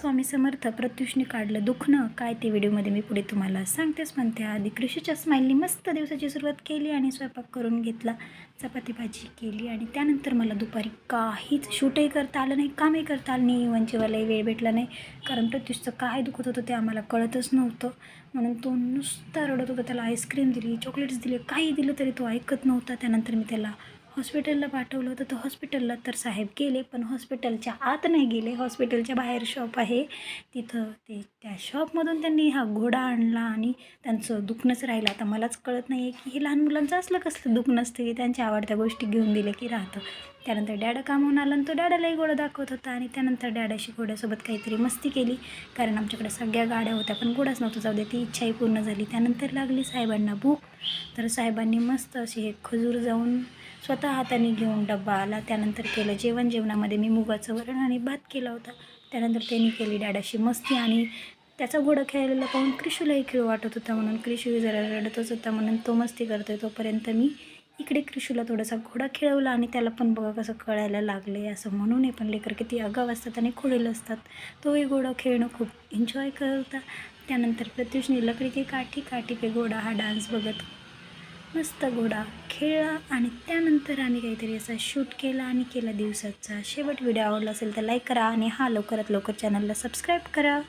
स्वामी समर्थ. प्रत्युषने काढलं दुखणं काय ते व्हिडिओमध्ये मी पुढे तुम्हाला सांगतेच. पण त्याआधी कृषीच्या स्माईलनी मस्त दिवसाची सुरुवात केली आणि स्वयंपाक करून घेतला. चपाती भाजी केली आणि त्यानंतर मला दुपारी काहीच शूटही करता आलं नाही, कामही करता आलं नाही. वंचीवालाही वेळ भेटला नाही, कारण प्रत्युषचं काय दुखत होतं ते आम्हाला कळतच नव्हतं. म्हणून तो नुसता रडत होता. त्याला आईस्क्रीम दिली, चॉकलेट्स दिले, काही दिलं तरी तो ऐकत नव्हता. त्यानंतर मी त्याला हॉस्पिटलला पाठवलं होतं. तर हॉस्पिटलला तर साहेब गेले, पण हॉस्पिटलच्या आत नाही गेले. हॉस्पिटलच्या बाहेर शॉप आहे, तिथं त्या शॉपमधून त्यांनी हा घोडा आणला आणि त्यांचं दुखणंच राहिलं. आता मलाच कळत नाही आहे की हे लहान मुलांचं असलं कसलं दुखणं असतं की त्यांच्या आवडत्या गोष्टी घेऊन दिल्या की राहतं. त्यानंतर डॅडा कामावून आला आणि तो डॅडालाही घोडा दाखवत होता. आणि त्यानंतर डॅडाशी घोड्यासोबत काहीतरी मस्ती केली, कारण आमच्याकडे सगळ्या गाड्या होत्या पण घोडाच नव्हता. जाऊ दे, ती इच्छाही पूर्ण झाली. त्यानंतर लागली साहेबांना भूक, तर साहेबांनी मस्त अशी एक खजूर जाऊन स्वतः हाताने घेऊन डब्बा आला. त्यानंतर केलं जेवण. जेवणामध्ये मी मुगाचं वरण आणि भात केला होता. त्यानंतर त्यांनी केली डॅडाशी मस्ती आणि त्याचा घोडा खेळलेला पाहून क्रिशूलाही खेळ वाटत होता, म्हणून क्रिशूही जरा रडतच होता, म्हणून तो मस्ती करतोय. तोपर्यंत मी इकडे क्रिशूला थोडासा घोडा खेळवला आणि त्याला पण बघा कसं कळायला लागले. असं म्हणू नये, पण लेकर किती आगाव असतात आणि खोडेल असतात. तोही घोडा खेळणं खूप एन्जॉय करत होता. त्यानंतर प्रत्युषने लकडी की काठी काठी पे घोडा हा डान्स बघत मस्त घोडा खेळला. आणि त्यानंतर आम्ही काहीतरी असा शूट केला आणि केला दिवसाचा शेवट. व्हिडिओ आवडला असेल तर लाईक करा आणि लवकरात लवकर चॅनलला सबस्क्राईब करा.